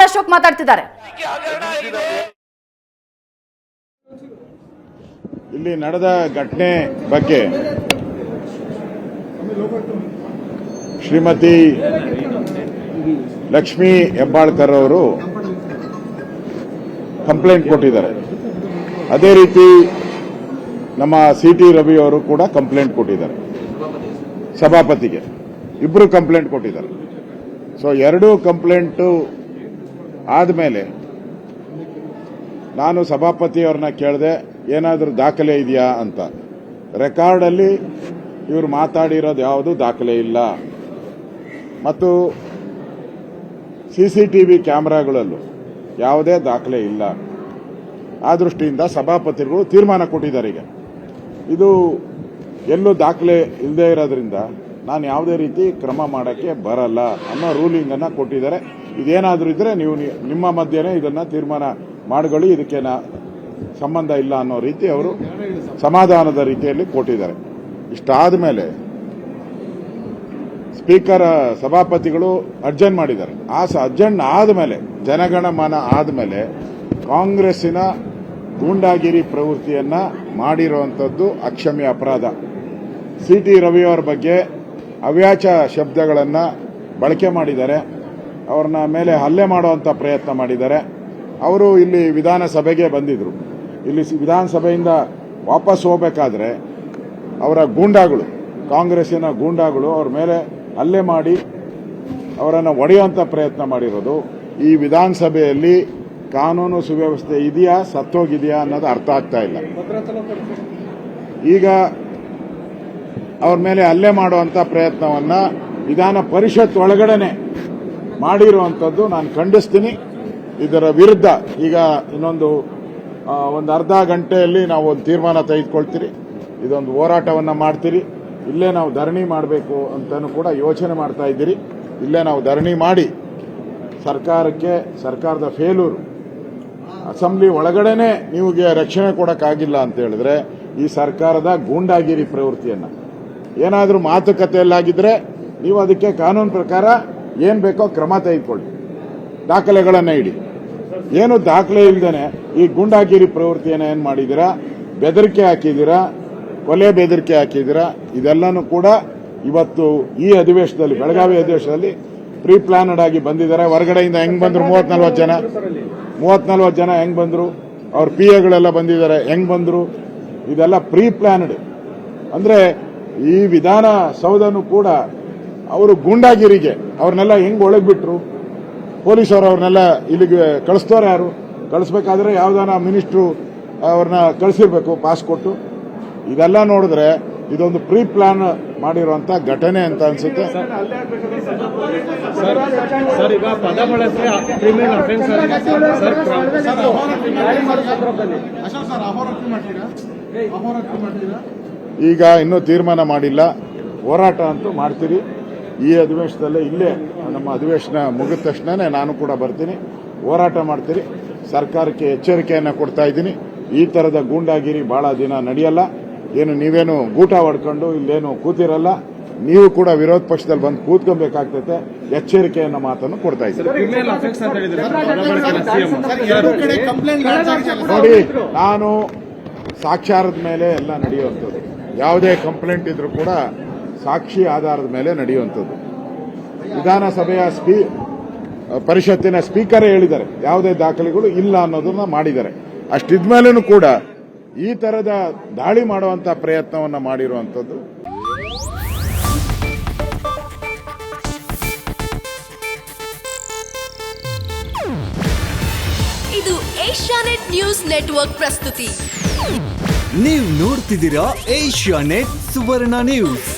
ಅಶೋಕ್ ಮಾತಾಡ್ತಿದ್ದಾರೆ. ಇಲ್ಲಿ ನಡೆದ ಘಟನೆ ಬಗ್ಗೆ ಶ್ರೀಮತಿ ಲಕ್ಷ್ಮೀ ಹೆಬ್ಬಾಳ್ಕರ್ ಅವರು ಕಂಪ್ಲೇಂಟ್ ಕೊಟ್ಟಿದ್ದಾರೆ. ಅದೇ ರೀತಿ ನಮ್ಮ ಸಿ.ಟಿ. ರವಿ ಅವರು ಕೂಡ ಕಂಪ್ಲೇಂಟ್ ಕೊಟ್ಟಿದ್ದಾರೆ. ಸಭಾಪತಿಗೆ ಇಬ್ಬರು ಕಂಪ್ಲೇಂಟ್ ಕೊಟ್ಟಿದ್ದಾರೆ. ಸೊ ಎರಡೂ ಕಂಪ್ಲೇಂಟು ಆದಮೇಲೆ ನಾನು ಸಭಾಪತಿಯವ್ರನ್ನ ಕೇಳಿದೆ, ಏನಾದರೂ ದಾಖಲೆ ಇದೆಯಾ ಅಂತ. ರೆಕಾರ್ಡಲ್ಲಿ ಇವರು ಮಾತಾಡಿರೋದು ಯಾವುದು ದಾಖಲೆ ಇಲ್ಲ ಮತ್ತು CCTV ಕ್ಯಾಮೆರಾಗಳಲ್ಲೂ ಯಾವುದೇ ದಾಖಲೆ ಇಲ್ಲ. ಆ ದೃಷ್ಟಿಯಿಂದ ಸಭಾಪತಿಗಳು ತೀರ್ಮಾನ ಕೊಟ್ಟಿದ್ದಾರೆ. ಈಗ ಇದು ಎಲ್ಲೂ ದಾಖಲೆ ಇಲ್ಲದೆ ಇರೋದ್ರಿಂದ ನಾನು ಯಾವುದೇ ರೀತಿ ಕ್ರಮ ಮಾಡೋಕ್ಕೆ ಬರಲ್ಲ ಅನ್ನೋ ರೂಲಿಂಗ್ ಅನ್ನು ಕೊಟ್ಟಿದ್ದಾರೆ. ಇದೇನಾದರೂ ಇದ್ರೆ ನೀವು ನಿಮ್ಮ ಮಧ್ಯೆನೇ ಇದನ್ನ ತೀರ್ಮಾನ ಮಾಡಿಕೊಳ್ಳಿ, ಇದಕ್ಕೆ ಸಂಬಂಧ ಇಲ್ಲ ಅನ್ನೋ ರೀತಿ ಅವರು ಸಮಾಧಾನದ ರೀತಿಯಲ್ಲಿ ಕೊಟ್ಟಿದ್ದಾರೆ. ಇಷ್ಟಾದ ಮೇಲೆ ಸ್ಪೀಕರ್ ಸಭಾಪತಿಗಳು ಅಡ್ಜರ್ನ್ ಮಾಡಿದ್ದಾರೆ. ಆ ಅಡ್ಜರ್ನ್ ಆದಮೇಲೆ ಜನಗಣಮನ ಆದಮೇಲೆ ಕಾಂಗ್ರೆಸ್ಸಿನ ಗೂಂಡಾಗಿರಿ ಪ್ರವೃತ್ತಿಯನ್ನ ಮಾಡಿರುವಂಥದ್ದು ಅಕ್ಷಮ್ಯ ಅಪರಾಧ. ಸಿ.ಟಿ. ರವಿಯವರ ಬಗ್ಗೆ ಅವ್ಯಾಚ ಶಬ್ದಗಳನ್ನು ಬಳಕೆ ಮಾಡಿದ್ದಾರೆ. ಅವ್ರನ್ನ ಮೇಲೆ ಹಲ್ಲೆ ಮಾಡುವಂಥ ಪ್ರಯತ್ನ ಮಾಡಿದ್ದಾರೆ. ಅವರು ಇಲ್ಲಿ ವಿಧಾನಸಭೆಗೆ ಬಂದಿದ್ರು. ಇಲ್ಲಿ ವಿಧಾನಸಭೆಯಿಂದ ವಾಪಸ್ ಹೋಗಬೇಕಾದ್ರೆ ಅವರ ಗೂಂಡಾಗಳು, ಕಾಂಗ್ರೆಸ್ಸಿನ ಗೂಂಡಾಗಳು ಅವ್ರ ಮೇಲೆ ಹಲ್ಲೆ ಮಾಡಿ ಅವರನ್ನು ಒಡೆಯುವಂಥ ಪ್ರಯತ್ನ ಮಾಡಿರೋದು. ಈ ವಿಧಾನಸಭೆಯಲ್ಲಿ ಕಾನೂನು ಸುವ್ಯವಸ್ಥೆ ಇದೆಯಾ ಸತ್ತೋಗಿದೆಯಾ ಅನ್ನೋದು ಅರ್ಥ ಆಗ್ತಾ ಇಲ್ಲ. ಈಗ ಅವ್ರ ಮೇಲೆ ಹಲ್ಲೆ ಮಾಡುವಂಥ ಪ್ರಯತ್ನವನ್ನ ವಿಧಾನ ಪರಿಷತ್ ಒಳಗಡೆನೆ ಮಾಡಿರುವಂಥದ್ದು ನಾನು ಖಂಡಿಸ್ತೀನಿ. ಇದರ ವಿರುದ್ಧ ಈಗ ಇನ್ನೊಂದು ಒಂದು ಅರ್ಧ ಗಂಟೆಯಲ್ಲಿ ನಾವು ಒಂದು ತೀರ್ಮಾನ ತೆಗೆದುಕೊಳ್ತೀರಿ. ಇದೊಂದು ಹೋರಾಟವನ್ನು ಮಾಡ್ತೀರಿ. ಇಲ್ಲೇ ನಾವು ಧರಣಿ ಮಾಡಬೇಕು ಅಂತಲೂ ಕೂಡ ಯೋಚನೆ ಮಾಡ್ತಾ ಇದ್ದೀರಿ. ಇಲ್ಲೇ ನಾವು ಧರಣಿ ಮಾಡಿ ಸರ್ಕಾರದ ಫೇಲ್ಯೂರ್, ಅಸೆಂಬ್ಲಿ ಒಳಗಡೆನೆ ನೀವುಗೆ ರಕ್ಷಣೆ ಕೊಡೋಕ್ಕಾಗಿಲ್ಲ ಅಂತ ಹೇಳಿದ್ರೆ ಈ ಸರ್ಕಾರದ ಗೂಂಡಾಗಿರಿ ಪ್ರವೃತ್ತಿಯನ್ನು ಏನಾದರೂ ಮಾತುಕತೆಯಲ್ಲಾಗಿದ್ರೆ ನೀವು ಅದಕ್ಕೆ ಕಾನೂನು ಪ್ರಕಾರ ಏನು ಬೇಕೋ ಕ್ರಮ ತೆಗೆದುಕೊಳ್ಳಿ, ದಾಖಲೆಗಳನ್ನು ಇಡಿ. ಏನು ದಾಖಲೆ ಇಲ್ಲದೇನೆ ಈ ಗೂಂಡಾಗಿರಿ ಪ್ರವೃತ್ತಿಯನ್ನು ಏನು ಮಾಡಿದ್ದೀರಾ, ಬೆದರಿಕೆ ಹಾಕಿದ್ದೀರಾ, ಕೊಲೆ ಬೆದರಿಕೆ ಹಾಕಿದ್ದೀರಾ. ಇದೆಲ್ಲನೂ ಕೂಡ ಇವತ್ತು ಈ ಅಧಿವೇಶನದಲ್ಲಿ, ಬೆಳಗಾವಿ ಅಧಿವೇಶನದಲ್ಲಿ ಪ್ರೀ ಪ್ಲಾನ್ಡ್ ಆಗಿ ಬಂದಿದ್ದಾರೆ. ಹೊರಗಡೆಯಿಂದ ಹೆಂಗ್ ಬಂದ್ರು 30-40 ಜನ ಹೆಂಗ್ ಬಂದ್ರು, ಅವ್ರ PAಗಳೆಲ್ಲ ಬಂದಿದ್ದಾರೆ, ಹೆಂಗ್ ಬಂದ್ರು, ಇದೆಲ್ಲ ಪ್ರೀ ಪ್ಲಾನ್ಡ್. ಅಂದ್ರೆ ಈ ವಿಧಾನಸೌಧನೂ ಕೂಡ ಅವರು ಗೂಂಡಾಗಿರಿಗೆ ಅವ್ರನ್ನೆಲ್ಲ ಹೆಂಗ್ ಒಳಗ್ಬಿಟ್ರು, ಪೊಲೀಸರು ಅವ್ರನ್ನೆಲ್ಲ ಇಲ್ಲಿಗೆ ಕಳಿಸ್ತವ್ರು ಯಾರು, ಕಳಿಸ್ಬೇಕಾದ್ರೆ ಯಾವ್ದಾನ ಮಿನಿಸ್ಟ್ರು ಅವ್ರನ್ನ ಕಳಿಸಿರ್ಬೇಕು ಪಾಸ್ ಕೊಟ್ಟು. ಇದೆಲ್ಲ ನೋಡಿದ್ರೆ ಇದೊಂದು ಪ್ರೀ ಪ್ಲಾನ್ ಮಾಡಿರುವಂತ ಘಟನೆ ಅಂತ ಅನ್ಸುತ್ತೆ. ಈಗ ಇನ್ನೂ ತೀರ್ಮಾನ ಮಾಡಿಲ್ಲ, ಹೋರಾಟ ಅಂತೂ ಮಾಡ್ತೀರಿ. ಈ ಅಧಿವೇಶನದಲ್ಲೇ ಇಲ್ಲೇ ನಮ್ಮ ಅಧಿವೇಶನ ಮುಗಿದ ತಕ್ಷಣನೇ ನಾನು ಕೂಡ ಬರ್ತೀನಿ, ಹೋರಾಟ ಮಾಡ್ತೀರಿ. ಸರ್ಕಾರಕ್ಕೆ ಎಚ್ಚರಿಕೆಯನ್ನು ಕೊಡ್ತಾ ಇದ್ದೀನಿ, ಈ ತರದ ಗೂಂಡಾಗಿರಿ ಬಹಳ ದಿನ ನಡೆಯಲ್ಲ. ಏನು ನೀವೇನು ಗೂಟ ಹೊಡ್ಕೊಂಡು ಇಲ್ಲೇನು ಕೂತಿರಲ್ಲ, ನೀವು ಕೂಡ ವಿರೋಧ ಪಕ್ಷದಲ್ಲಿ ಬಂದು ಕೂತ್ಕೊಬೇಕಾಗ್ತೈತೆ. ಎಚ್ಚರಿಕೆಯನ್ನ ಮಾತನ್ನು ಕೊಡ್ತಾ ಇದ್ದೀನಿ. ನೋಡಿ, ನಾನು ಸಾಕ್ಷ್ಯಾರದ ಮೇಲೆ ಎಲ್ಲ ನಡೆಯುವಂಥದ್ದು. ಯಾವುದೇ ಕಂಪ್ಲೇಂಟ್ ಇದ್ರೂ ಕೂಡ ಸಾಕ್ಷಿ ಆಧಾರದ ಮೇಲೆ ನಡೆಯುವಂಥದ್ದು. ವಿಧಾನಸಭೆಯ ಪರಿಷತ್ತಿನ ಸ್ಪೀಕರೇ ಹೇಳಿದ್ದಾರೆ ಯಾವುದೇ ದಾಖಲೆಗಳು ಇಲ್ಲ ಅನ್ನೋದನ್ನ ಮಾಡಿದ್ದಾರೆ. ಅಷ್ಟಿದ್ಮೇಲೂ ಕೂಡ ಈ ತರದ ದಾಳಿ ಮಾಡುವಂತ ಪ್ರಯತ್ನವನ್ನ ಮಾಡಿರುವಂಥದ್ದು. ಇದು ಏಷ್ಯಾನೆಟ್ ನ್ಯೂಸ್ ನೆಟ್ವರ್ಕ್ ಪ್ರಸ್ತುತಿ. ನೀವು ನೋಡ್ತಿದ್ದೀರಾ ಏಷ್ಯಾನೆಟ್ ಸುವರ್ಣ ನ್ಯೂಸ್.